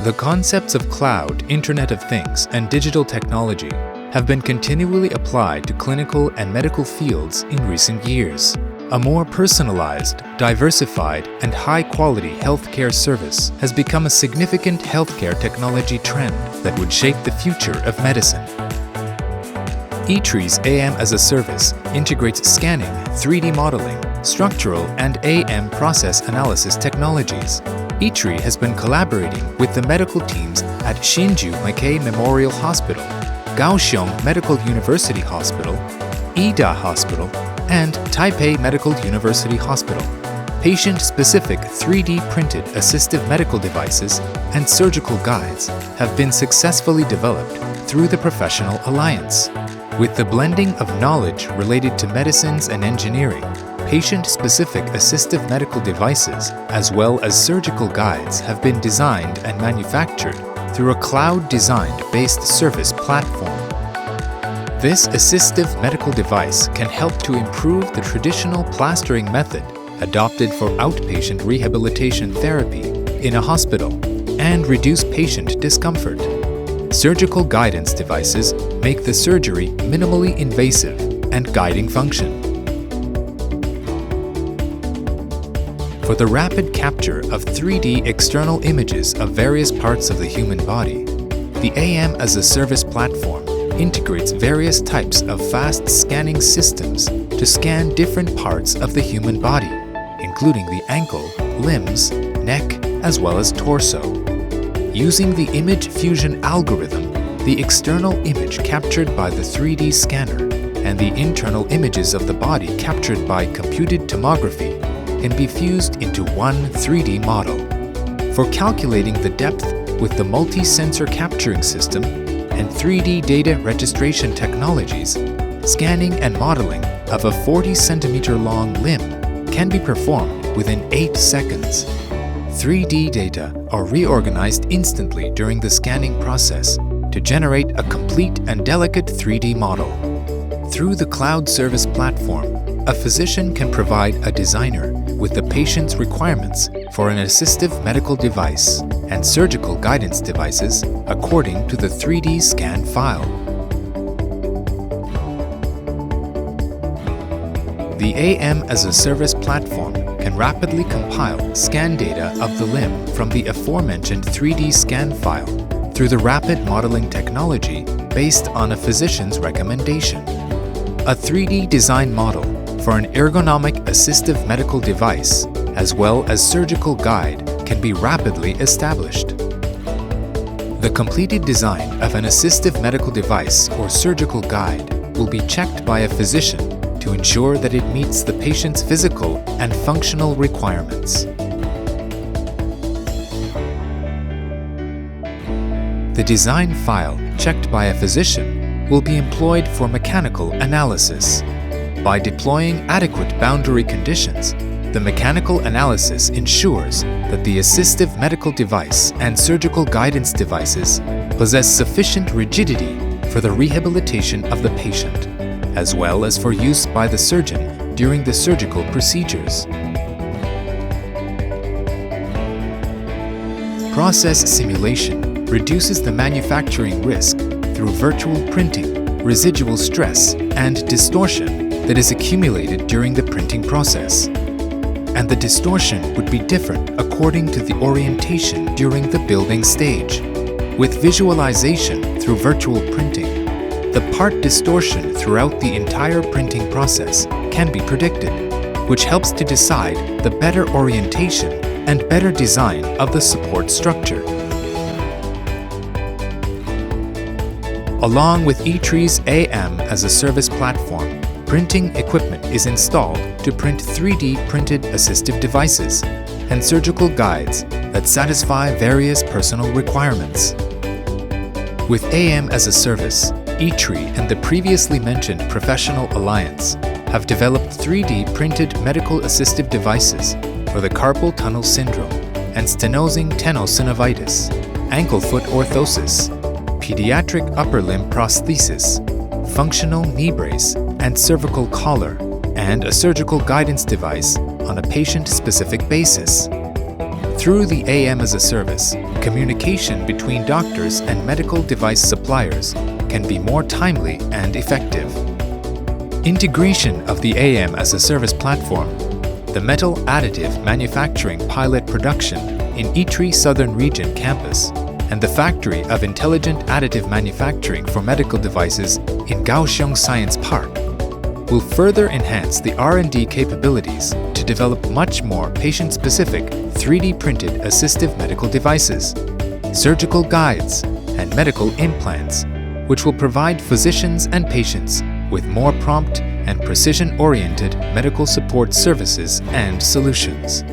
The concepts of cloud, Internet of Things, and digital technology have been continually applied to clinical and medical fields in recent years. A more personalized, diversified, and high-quality healthcare service has become a significant healthcare technology trend that would shape the future of medicine. ITRI's AM as a Service integrates scanning, 3D modeling, structural, and AM process analysis technologies. ITRI has been collaborating with the medical teams at Hsinchu Mackay Memorial Hospital, Kaohsiung Medical University Hospital, Ida Hospital, and Taipei Medical University Hospital. Patient-specific 3D printed assistive medical devices and surgical guides have been successfully developed through the Professional Alliance. With the blending of knowledge related to medicines and engineering, patient-specific assistive medical devices as well as surgical guides have been designed and manufactured through a cloud-designed-based service platform. This assistive medical device can help to improve the traditional plastering method adopted for outpatient rehabilitation therapy in a hospital and reduce patient discomfort. Surgical guidance devices make the surgery minimally invasive and guiding function. For the rapid capture of 3D external images of various parts of the human body, the AM as a Service platform integrates various types of fast scanning systems to scan different parts of the human body, including the ankle, limbs, neck, as well as torso. Using the image fusion algorithm, the external image captured by the 3D scanner and the internal images of the body captured by computed tomography can be fused into one 3D model. For calculating the depth with the multi-sensor capturing system and 3D data registration technologies, scanning and modeling of a 40 centimeter long limb can be performed within 8 seconds. 3D data are reorganized instantly during the scanning process to generate a complete and delicate 3D model. Through the cloud service platform, a physician can provide a designer with the patient's requirements for an assistive medical device and surgical guidance devices according to the 3D scan file. The AM as a Service platform can rapidly compile scan data of the limb from the aforementioned 3D scan file through the rapid modeling technology based on a physician's recommendation. A 3D design model for an ergonomic assistive medical device as well as surgical guide can be rapidly established. The completed design of an assistive medical device or surgical guide will be checked by a physician to ensure that it meets the patient's physical and functional requirements. The design file checked by a physician will be employed for mechanical analysis. By deploying adequate boundary conditions, the mechanical analysis ensures that the assistive medical device and surgical guidance devices possess sufficient rigidity for the rehabilitation of the patient, as well as for use by the surgeon during the surgical procedures. Process simulation reduces the manufacturing risk through virtual printing, residual stress, and distortion that is accumulated during the printing process. And the distortion would be different according to the orientation during the building stage. With visualization through virtual printing, the part distortion throughout the entire printing process can be predicted, which helps to decide the better orientation and better design of the support structure. Along with ITRI's AM as a Service platform, printing equipment is installed to print 3D printed assistive devices and surgical guides that satisfy various personal requirements. With AM as a Service, ITRI and the previously mentioned Professional Alliance have developed 3D printed medical assistive devices for the Carpal Tunnel Syndrome and Stenosing Tenosynovitis, ankle-foot orthosis, pediatric upper limb prosthesis, functional knee brace and cervical collar, and a surgical guidance device on a patient-specific basis. Through the AM as a service, communication between doctors and medical device suppliers can be more timely and effective. Integration of the AM as a service platform, the metal additive manufacturing pilot production in ITRI Southern Region campus, and the Factory of Intelligent Additive Manufacturing for Medical Devices in Kaohsiung Science Park will further enhance the R&D capabilities to develop much more patient-specific 3D printed assistive medical devices, surgical guides, and medical implants, which will provide physicians and patients with more prompt and precision-oriented medical support services and solutions.